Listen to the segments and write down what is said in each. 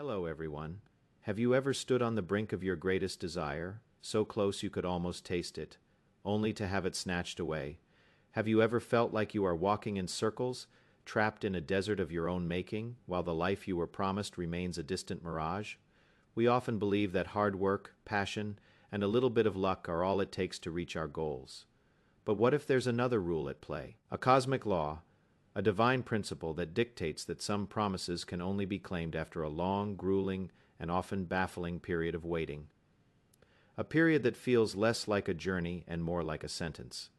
Hello, everyone. Have you ever stood on the brink of your greatest desire, so close you could almost taste it, only to have it snatched away? Have you ever felt like you are walking in circles, trapped in a desert of your own making, while the life you were promised remains a distant mirage? We often believe that hard work, passion, and a little bit of luck are all it takes to reach our goals. But what if there's another rule at play? A cosmic law, a divine principle that dictates that some promises can only be claimed after a long, grueling, and often baffling period of waiting. A period that feels less like a journey and more like a sentence.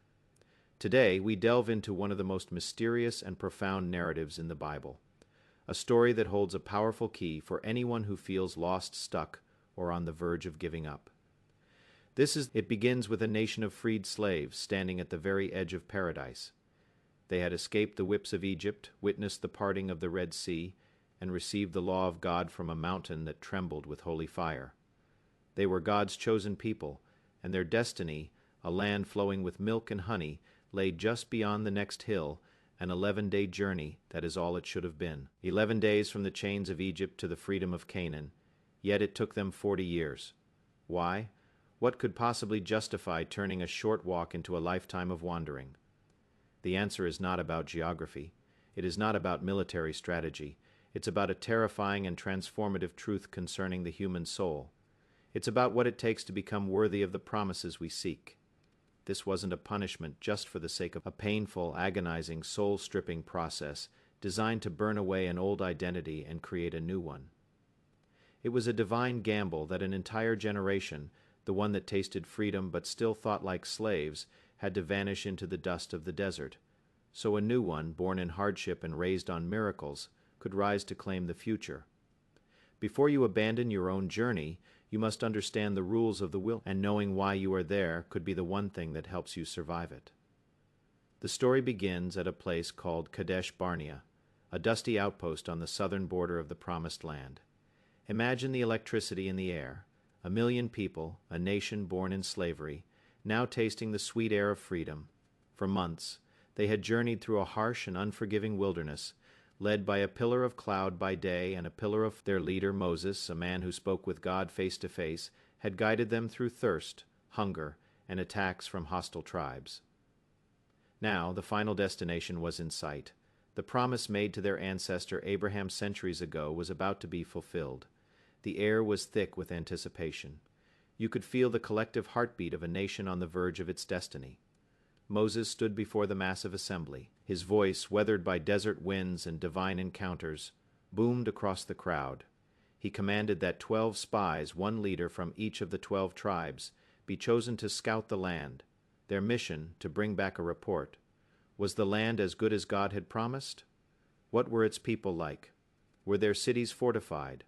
Today, we delve into one of the most mysterious and profound narratives in the Bible, a story that holds a powerful key for anyone who feels lost, stuck, or on the verge of giving up. It begins with a nation of freed slaves standing at the very edge of paradise. They had escaped the whips of Egypt, witnessed the parting of the Red Sea, and received the law of God from a mountain that trembled with holy fire. They were God's chosen people, and their destiny, a land flowing with milk and honey, lay just beyond the next hill, an 11-day journey that is all it should have been. 11 days from the chains of Egypt to the freedom of Canaan, yet it took them 40 years. Why? What could possibly justify turning a short walk into a lifetime of wandering? The answer is not about geography. It is not about military strategy. It's about a terrifying and transformative truth concerning the human soul. It's about what it takes to become worthy of the promises we seek. This wasn't a punishment just for the sake of a painful, agonizing, soul-stripping process designed to burn away an old identity and create a new one. It was a divine gamble that an entire generation, the one that tasted freedom but still thought like slaves, had to vanish into the dust of the desert, so a new one, born in hardship and raised on miracles, could rise to claim the future. Before you abandon your own journey, you must understand the rules of the will, and knowing why you are there could be the one thing that helps you survive it. The story begins at a place called Kadesh Barnea, a dusty outpost on the southern border of the Promised Land. Imagine the electricity in the air, 1 million people, a nation born in slavery, now tasting the sweet air of freedom. For months, they had journeyed through a harsh and unforgiving wilderness, led by a pillar of cloud by day and a pillar of their leader Moses, a man who spoke with God face to face, had guided them through thirst, hunger, and attacks from hostile tribes. Now, the final destination was in sight. The promise made to their ancestor Abraham centuries ago was about to be fulfilled. The air was thick with anticipation. You could feel the collective heartbeat of a nation on the verge of its destiny. Moses stood before the massive assembly. His voice, weathered by desert winds and divine encounters, boomed across the crowd. He commanded that 12 spies, one leader from each of the 12 tribes, be chosen to scout the land. Their mission, to bring back a report. Was the land as good as God had promised? What were its people like? Were their cities fortified?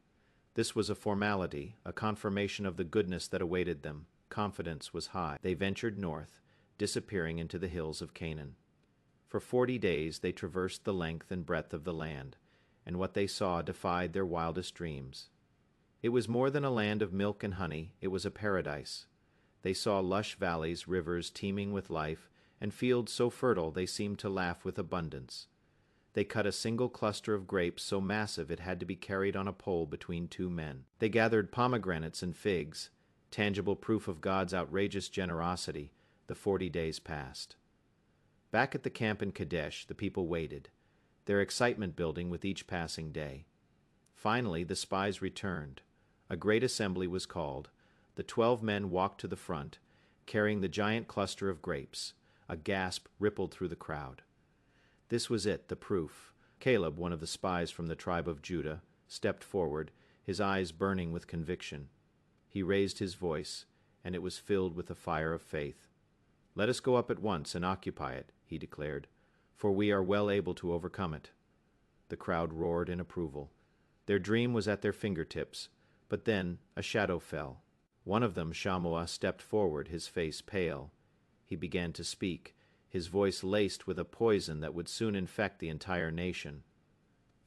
This was a formality, a confirmation of the goodness that awaited them. Confidence was high. They ventured north, disappearing into the hills of Canaan. For 40 days they traversed the length and breadth of the land, and what they saw defied their wildest dreams. It was more than a land of milk and honey, it was a paradise. They saw lush valleys, rivers teeming with life, and fields so fertile they seemed to laugh with abundance. They cut a single cluster of grapes so massive it had to be carried on a pole between 2 men. They gathered pomegranates and figs, tangible proof of God's outrageous generosity. The 40 days passed. Back at the camp in Kadesh, the people waited, their excitement building with each passing day. Finally, the spies returned. A great assembly was called. The 12 men walked to the front, carrying the giant cluster of grapes. A gasp rippled through the crowd. This was it, the proof. Caleb, one of the spies from the tribe of Judah, stepped forward, his eyes burning with conviction. He raised his voice, and it was filled with the fire of faith. "Let us go up at once and occupy it," he declared, "for we are well able to overcome it." The crowd roared in approval. Their dream was at their fingertips, but then a shadow fell. One of them, Shammua, stepped forward, his face pale. He began to speak, his voice laced with a poison that would soon infect the entire nation.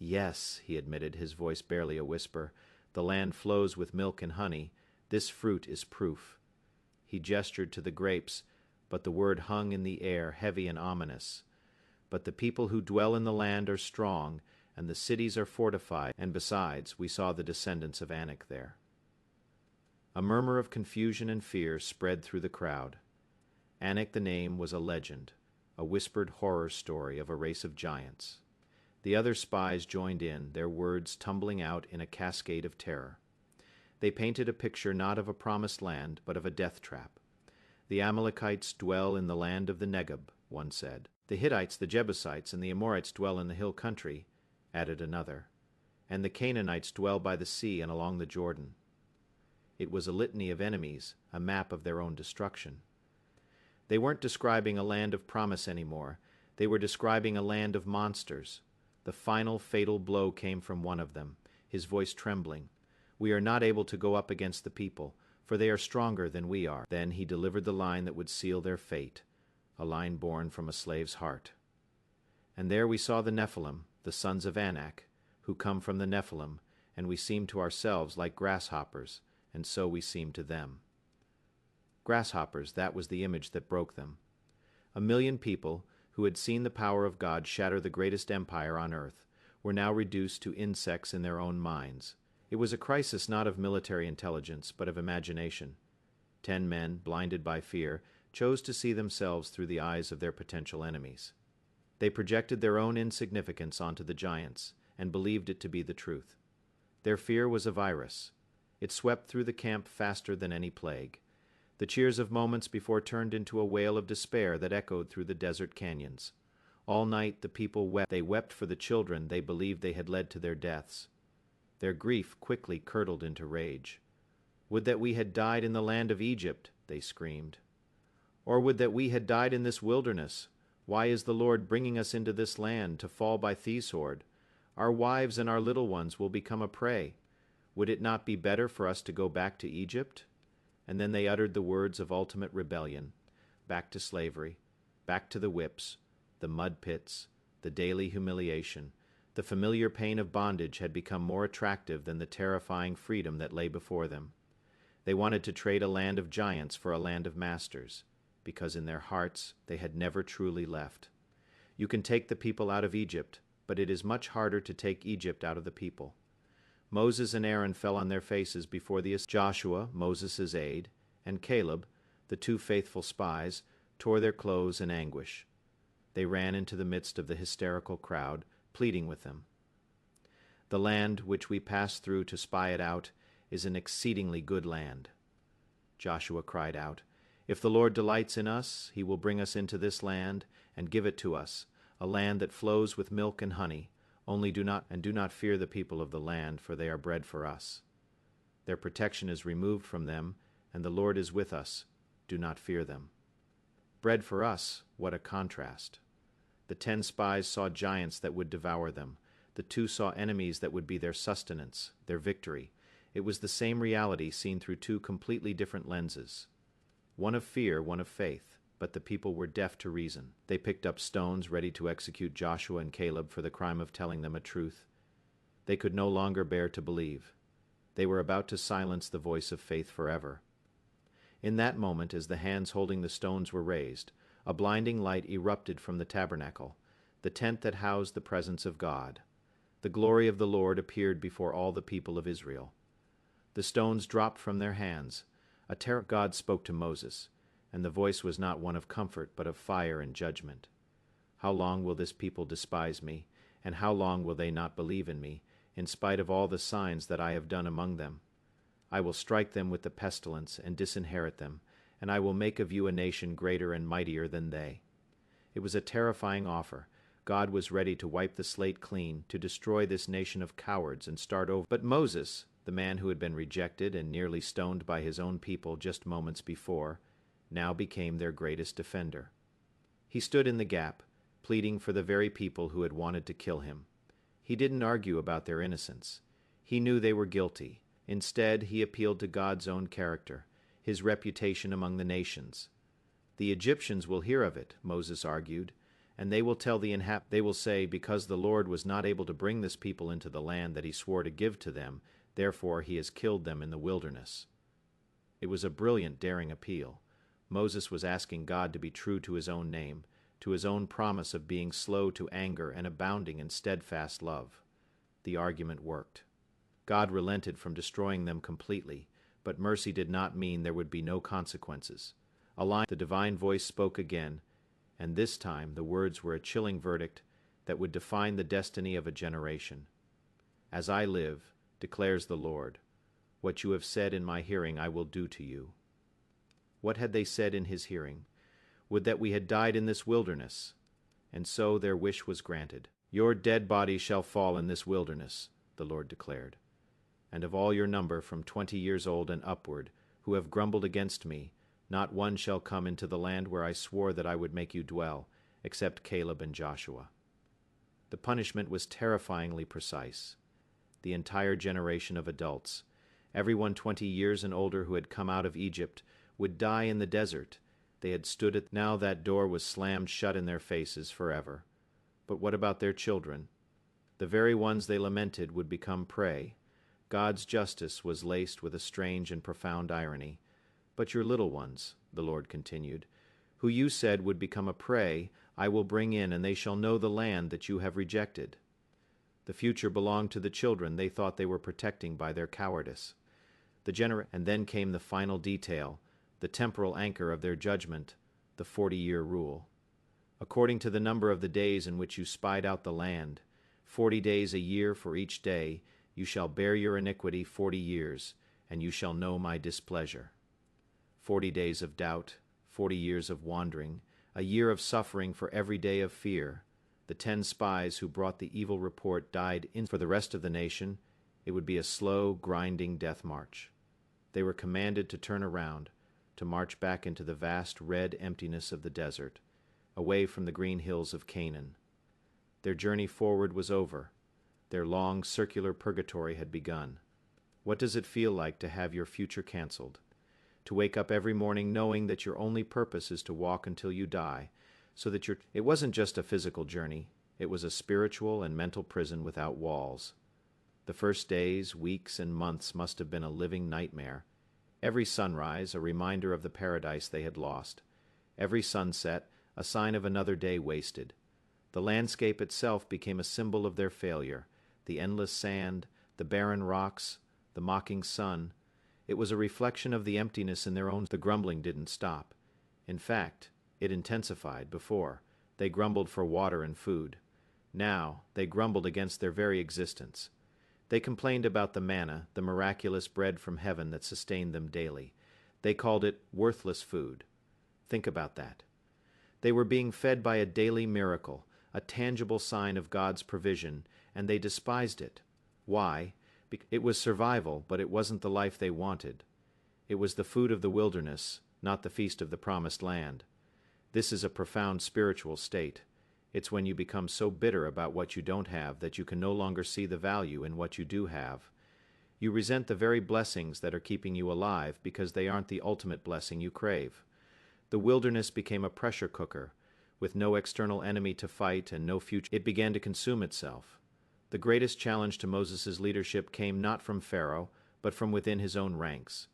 "Yes," he admitted, his voice barely a whisper, "the land flows with milk and honey. This fruit is proof." He gestured to the grapes, but the word hung in the air, heavy and ominous. "But the people who dwell in the land are strong, and the cities are fortified, and besides, we saw the descendants of Anak there." A murmur of confusion and fear spread through the crowd. Anak the name was a legend, a whispered horror story of a race of giants. The other spies joined in, their words tumbling out in a cascade of terror. They painted a picture not of a promised land, but of a death trap. "The Amalekites dwell in the land of the Negeb," one said. "The Hittites, the Jebusites, and the Amorites dwell in the hill country," added another. "And the Canaanites dwell by the sea and along the Jordan." It was a litany of enemies, a map of their own destruction. They weren't describing a land of promise anymore. They were describing a land of monsters. The final fatal blow came from one of them, his voice trembling. "We are not able to go up against the people, for they are stronger than we are." Then he delivered the line that would seal their fate, a line born from a slave's heart. And there we saw the Nephilim, the sons of Anak, who come from the Nephilim, and we seemed to ourselves like grasshoppers, and so we seemed to them. Grasshoppers, that was the image that broke them. 1,000,000 people, who had seen the power of God shatter the greatest empire on earth, were now reduced to insects in their own minds. It was a crisis not of military intelligence, but of imagination. 10 men, blinded by fear, chose to see themselves through the eyes of their potential enemies. They projected their own insignificance onto the giants, and believed it to be the truth. Their fear was a virus. It swept through the camp faster than any plague. The cheers of moments before turned into a wail of despair that echoed through the desert canyons. All night the people wept. They wept for the children they believed they had led to their deaths. Their grief quickly curdled into rage. "Would that we had died in the land of Egypt," they screamed. "Or would that we had died in this wilderness. Why is the Lord bringing us into this land to fall by the sword? Our wives and our little ones will become a prey. Would it not be better for us to go back to Egypt?" And then they uttered the words of ultimate rebellion. Back to slavery, back to the whips, the mud pits, the daily humiliation. The familiar pain of bondage had become more attractive than the terrifying freedom that lay before them. They wanted to trade a land of giants for a land of masters, because in their hearts they had never truly left. You can take the people out of Egypt, but it is much harder to take Egypt out of the people. Moses and Aaron fell on their faces before Joshua, Moses' aide, and Caleb, the 2 faithful spies, tore their clothes in anguish. They ran into the midst of the hysterical crowd, pleading with them. "The land which we passed through to spy it out is an exceedingly good land." Joshua cried out, "If the Lord delights in us, he will bring us into this land and give it to us, a land that flows with milk and honey. Only do not fear the people of the land, for they are bread for us. Their protection is removed from them, and the Lord is with us. Do not fear them." Bread for us, what a contrast. The 10 spies saw giants that would devour them. The 2 saw enemies that would be their sustenance, their victory. It was the same reality seen through 2 completely different lenses. One of fear, one of faith. But the people were deaf to reason. They picked up stones ready to execute Joshua and Caleb for the crime of telling them a truth. They could no longer bear to believe. They were about to silence the voice of faith forever. In that moment, as the hands holding the stones were raised, a blinding light erupted from the tabernacle, the tent that housed the presence of God. The glory of the Lord appeared before all the people of Israel. The stones dropped from their hands. A terror God spoke to Moses, and the voice was not one of comfort, but of fire and judgment. "How long will this people despise me, and how long will they not believe in me, in spite of all the signs that I have done among them? I will strike them with the pestilence and disinherit them, and I will make of you a nation greater and mightier than they." It was a terrifying offer. God was ready to wipe the slate clean, to destroy this nation of cowards and start over. But Moses, the man who had been rejected and nearly stoned by his own people just moments before, now became their greatest defender. He stood in the gap, pleading for the very people who had wanted to kill him. He didn't argue about their innocence. He knew they were guilty. Instead, he appealed to God's own character, his reputation among the nations. "The Egyptians will hear of it," Moses argued, "and they will tell the inhabitants. They will say, 'Because the Lord was not able to bring this people into the land that he swore to give to them, therefore he has killed them in the wilderness.'" It was a brilliant, daring appeal. Moses was asking God to be true to his own name, to his own promise of being slow to anger and abounding in steadfast love. the argument worked. God relented from destroying them completely, but mercy did not mean there would be no consequences. The divine voice spoke again, and this time the words were a chilling verdict that would define the destiny of a generation. As I live, declares the Lord, what you have said in my hearing I will do to you. What had they said in his hearing? Would that we had died in this wilderness. And so their wish was granted. Your dead bodies shall fall in this wilderness, the Lord declared. And of all your number from 20 years old and upward, who have grumbled against me, not one shall come into the land where I swore that I would make you dwell, except Caleb and Joshua. The punishment was terrifyingly precise. The entire generation of adults, everyone 20 years and older who had come out of Egypt, would die in the desert. They had stood at now that door was slammed shut in their faces forever. But what about their children? The very ones they lamented would become prey. God's justice was laced with a strange and profound irony. But your little ones, the Lord continued, who you said would become a prey, I will bring in, and they shall know the land that you have rejected. The future belonged to the children they thought they were protecting by their cowardice. And then came the final detail, the temporal anchor of their judgment, the 40-year rule. According to the number of the days in which you spied out the land, 40 days a year for each day, you shall bear your iniquity 40 years, and you shall know my displeasure. 40 days of doubt, 40 years of wandering, a year of suffering for every day of fear. The 10 spies who brought the evil report died for the rest of the nation. It would be a slow, grinding death march. They were commanded to turn around, to march back into the vast red emptiness of the desert, away from the green hills of Canaan. Their journey forward was over. Their long, circular purgatory had begun. What does it feel like to have your future canceled? To wake up every morning knowing that your only purpose is to walk until you die, so that it wasn't just a physical journey, it was a spiritual and mental prison without walls. The first days, weeks, and months must have been a living nightmare. Every sunrise, a reminder of the paradise they had lost. Every sunset, a sign of another day wasted. The landscape itself became a symbol of their failure. The endless sand, the barren rocks, the mocking sun. It was a reflection of the emptiness in their own. The grumbling didn't stop. In fact, it intensified before. They grumbled for water and food. Now, they grumbled against their very existence. They complained about the manna, the miraculous bread from heaven that sustained them daily. They called it worthless food. Think about that. They were being fed by a daily miracle, a tangible sign of God's provision, and they despised it. Why? It was survival, but it wasn't the life they wanted. It was the food of the wilderness, not the feast of the promised land. This is a profound spiritual state. It's when you become so bitter about what you don't have that you can no longer see the value in what you do have. You resent the very blessings that are keeping you alive because they aren't the ultimate blessing you crave. The wilderness became a pressure cooker. With no external enemy to fight and no future, it began to consume itself. The greatest challenge to Moses' leadership came not from Pharaoh, but from within his own ranks.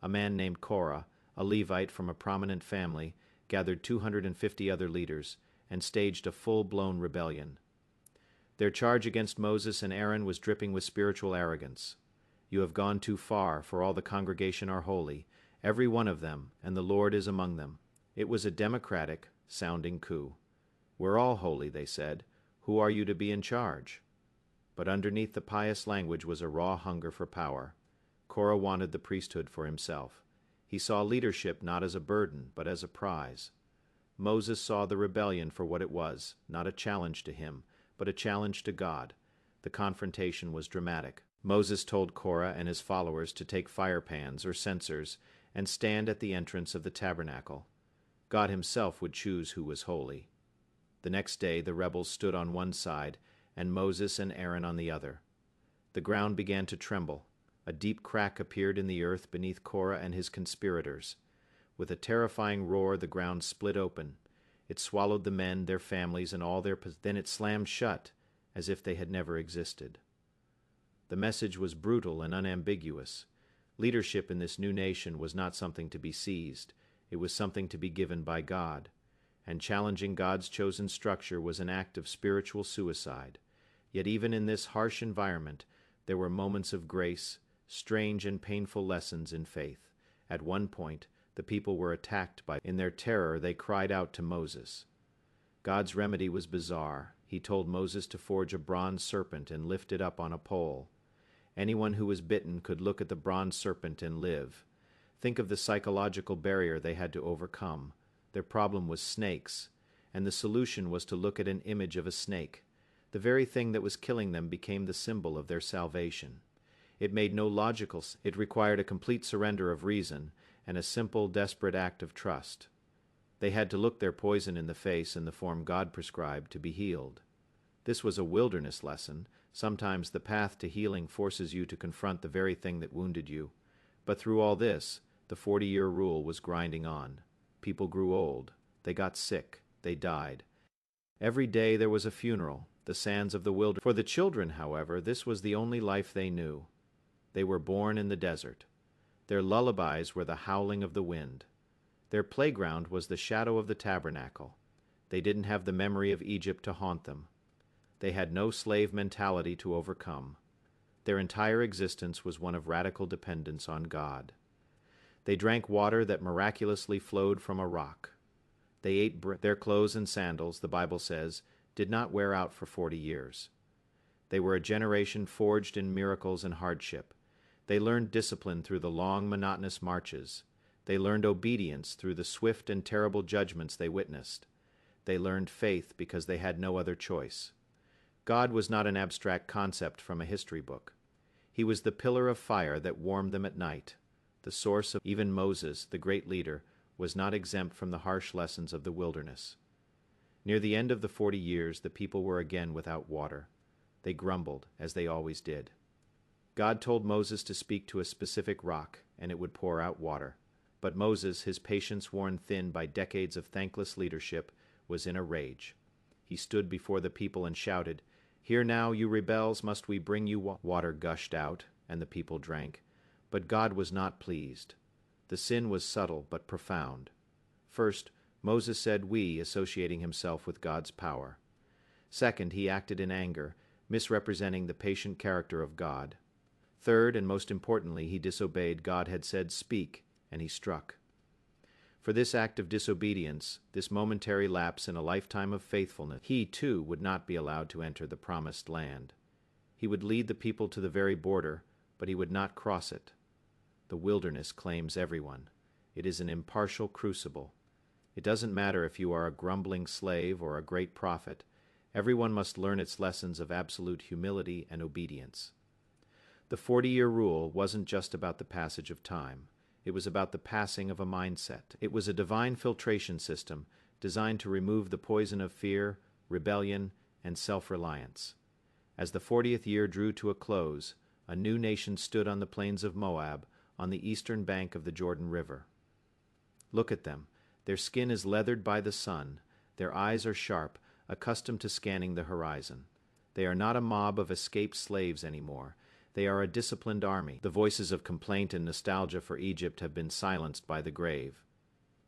A man named Korah, a Levite from a prominent family, gathered 250 other leaders and staged a full-blown rebellion. Their charge against Moses and Aaron was dripping with spiritual arrogance. You have gone too far, for all the congregation are holy, every one of them, and the Lord is among them. It was a democratic-sounding coup. We're all holy, they said. Who are you to be in charge? But underneath the pious language was a raw hunger for power. Korah wanted the priesthood for himself. He saw leadership not as a burden, but as a prize. Moses saw the rebellion for what it was, not a challenge to him, but a challenge to God. The confrontation was dramatic. Moses told Korah and his followers to take fire pans or censers and stand at the entrance of the tabernacle. God himself would choose who was holy. The next day the rebels stood on one side and Moses and Aaron on the other. The ground began to tremble. A deep crack appeared in the earth beneath Korah and his conspirators. With a terrifying roar, the ground split open. It swallowed the men, their families, and all their possessions. Then it slammed shut, as if they had never existed. The message was brutal and unambiguous. Leadership in this new nation was not something to be seized. It was something to be given by God. And challenging God's chosen structure was an act of spiritual suicide. Yet even in this harsh environment, there were moments of grace, strange and painful lessons in faith. At one point, the people were attacked by. In their terror, they cried out to Moses. God's remedy was bizarre. He told Moses to forge a bronze serpent and lift it up on a pole. Anyone who was bitten could look at the bronze serpent and live. Think of the psychological barrier they had to overcome. Their problem was snakes, and the solution was to look at an image of a snake. The very thing that was killing them became the symbol of their salvation. It made no logical sense. It required a complete surrender of reason and a simple, desperate act of trust. They had to look their poison in the face in the form God prescribed to be healed. This was a wilderness lesson. Sometimes the path to healing forces you to confront the very thing that wounded you. But through all this, the 40-year rule was grinding on. People grew old. They got sick. They died. Every day there was a funeral, the sands of the wilderness. For the children, however, this was the only life they knew. They were born in the desert. Their lullabies were the howling of the wind. Their playground was the shadow of the tabernacle. They didn't have the memory of Egypt to haunt them. They had no slave mentality to overcome. Their entire existence was one of radical dependence on God. They drank water that miraculously flowed from a rock. They ate their clothes and sandals, the Bible says, did not wear out for 40 years. They were a generation forged in miracles and hardship. They learned discipline through the long, monotonous marches. They learned obedience through the swift and terrible judgments they witnessed. They learned faith because they had no other choice. God was not an abstract concept from a history book. He was the pillar of fire that warmed them at night. The source of even Moses, the great leader, was not exempt from the harsh lessons of the wilderness. Near the end of the 40 years, the people were again without water. They grumbled, as they always did. God told Moses to speak to a specific rock, and it would pour out water. But Moses, his patience worn thin by decades of thankless leadership, was in a rage. He stood before the people and shouted, "Hear now, you rebels, must we bring you water?" Gushed out, and the people drank. But God was not pleased. The sin was subtle but profound. First, Moses said "we," associating himself with God's power. Second, he acted in anger, misrepresenting the patient character of God. Third, and most importantly, he disobeyed. God had said "speak," and he struck. For this act of disobedience, this momentary lapse in a lifetime of faithfulness, he too would not be allowed to enter the promised land. He would lead the people to the very border, but he would not cross it. The wilderness claims everyone. It is an impartial crucible. It doesn't matter if you are a grumbling slave or a great prophet. Everyone must learn its lessons of absolute humility and obedience. The 40-year rule wasn't just about the passage of time. It was about the passing of a mindset. It was a divine filtration system designed to remove the poison of fear, rebellion, and self-reliance. As the 40th year drew to a close, a new nation stood on the plains of Moab, on the eastern bank of the Jordan River. Look at them. Their skin is leathered by the sun. Their eyes are sharp, accustomed to scanning the horizon. They are not a mob of escaped slaves anymore. They are a disciplined army. The voices of complaint and nostalgia for Egypt have been silenced by the grave.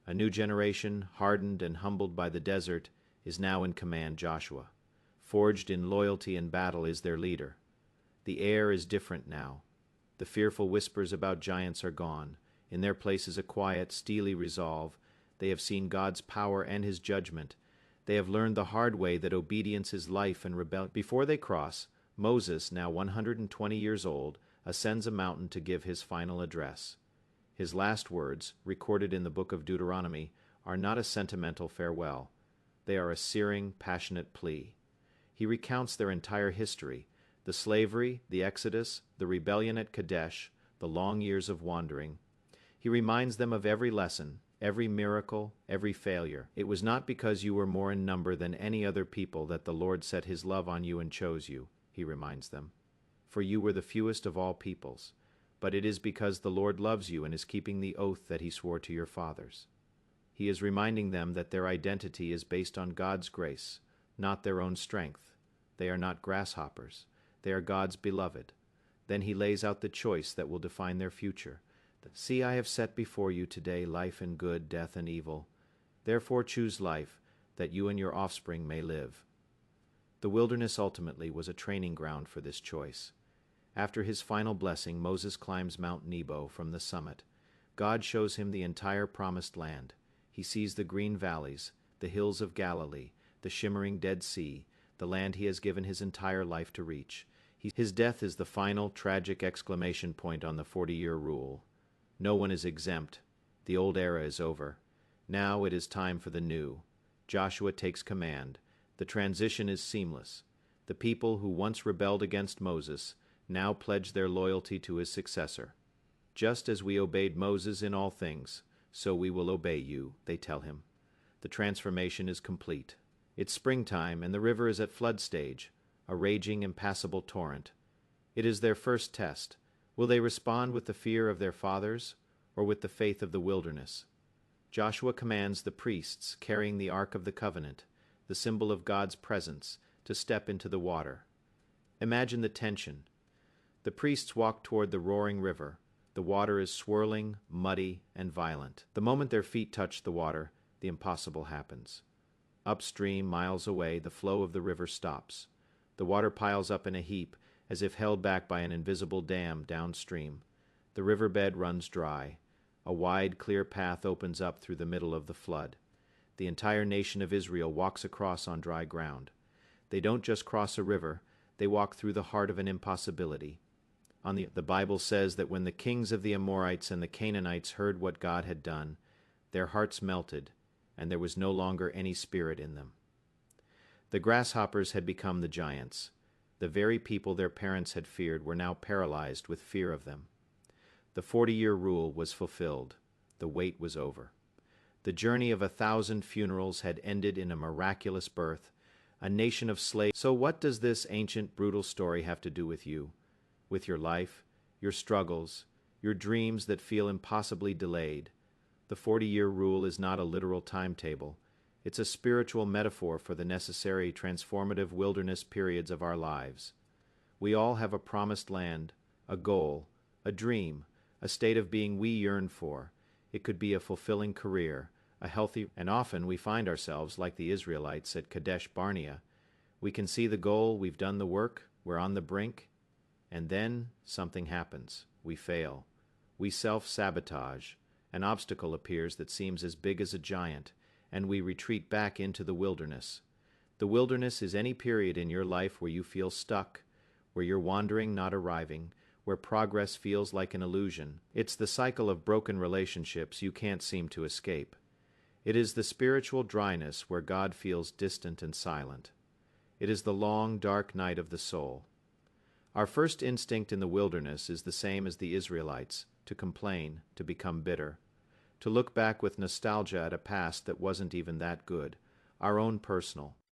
A new generation, hardened and humbled by the desert, is now in command. Joshua, forged in loyalty and battle, is their leader. The air is different now. The fearful whispers about giants are gone. In their place is a quiet, steely resolve. They have seen God's power and his judgment. They have learned the hard way that obedience is life and rebellion. Before they cross, Moses, now 120 years old, ascends a mountain to give his final address. His last words, recorded in the book of Deuteronomy, are not a sentimental farewell. They are a searing, passionate plea. He recounts their entire history, the slavery, the exodus, the rebellion at Kadesh, the long years of wandering. He reminds them of every lesson, every miracle, every failure. It was not because you were more in number than any other people that the Lord set his love on you and chose you, he reminds them. For you were the fewest of all peoples. But it is because the Lord loves you and is keeping the oath that he swore to your fathers. He is reminding them that their identity is based on God's grace, not their own strength. They are not grasshoppers. They are God's beloved. Then he lays out the choice that will define their future. See, I have set before you today life and good, death and evil. Therefore choose life, that you and your offspring may live. The wilderness ultimately was a training ground for this choice. After his final blessing, Moses climbs Mount Nebo from the summit. God shows him the entire promised land. He sees the green valleys, the hills of Galilee, the shimmering Dead Sea, the land he has given his entire life to reach. His death is the final, tragic exclamation point on the 40-year rule. No one is exempt. The old era is over. Now it is time for the new. Joshua takes command. The transition is seamless. The people who once rebelled against Moses now pledge their loyalty to his successor. Just as we obeyed Moses in all things, so we will obey you, they tell him. The transformation is complete. It's springtime, and the river is at flood stage, a raging, impassable torrent. It is their first test. Will they respond with the fear of their fathers, or with the faith of the wilderness? Joshua commands the priests carrying the Ark of the Covenant, the symbol of God's presence, to step into the water. Imagine the tension. The priests walk toward the roaring river. The water is swirling, muddy, and violent. The moment their feet touch the water, the impossible happens. Upstream, miles away, the flow of the river stops. The water piles up in a heap, as if held back by an invisible dam downstream. The riverbed runs dry. A wide, clear path opens up through the middle of the flood. The entire nation of Israel walks across on dry ground. They don't just cross a river, they walk through the heart of an impossibility. The Bible says that when the kings of the Amorites and the Canaanites heard what God had done, their hearts melted, and there was no longer any spirit in them. The grasshoppers had become the giants. The very people their parents had feared were now paralyzed with fear of them. The 40-year rule was fulfilled. The wait was over. The journey of 1,000 funerals had ended in a miraculous birth, a nation of slaves. So what does this ancient, brutal story have to do with you? With your life, your struggles, your dreams that feel impossibly delayed? The 40-year rule is not a literal timetable. It's a spiritual metaphor for the necessary transformative wilderness periods of our lives. We all have a promised land, a goal, a dream, a state of being we yearn for. It could be a fulfilling career, a healthy, and often we find ourselves like the Israelites at Kadesh Barnea. We can see the goal, we've done the work, we're on the brink, and then something happens. We fail. We self-sabotage. An obstacle appears that seems as big as a giant, and we retreat back into the wilderness. The wilderness is any period in your life where you feel stuck, where you're wandering, not arriving, where progress feels like an illusion. It's the cycle of broken relationships you can't seem to escape. It is the spiritual dryness where God feels distant and silent. It is the long, dark night of the soul. Our first instinct in the wilderness is the same as the Israelites, to complain, to become bitter, to look back with nostalgia at a past that wasn't even that good, our own personal.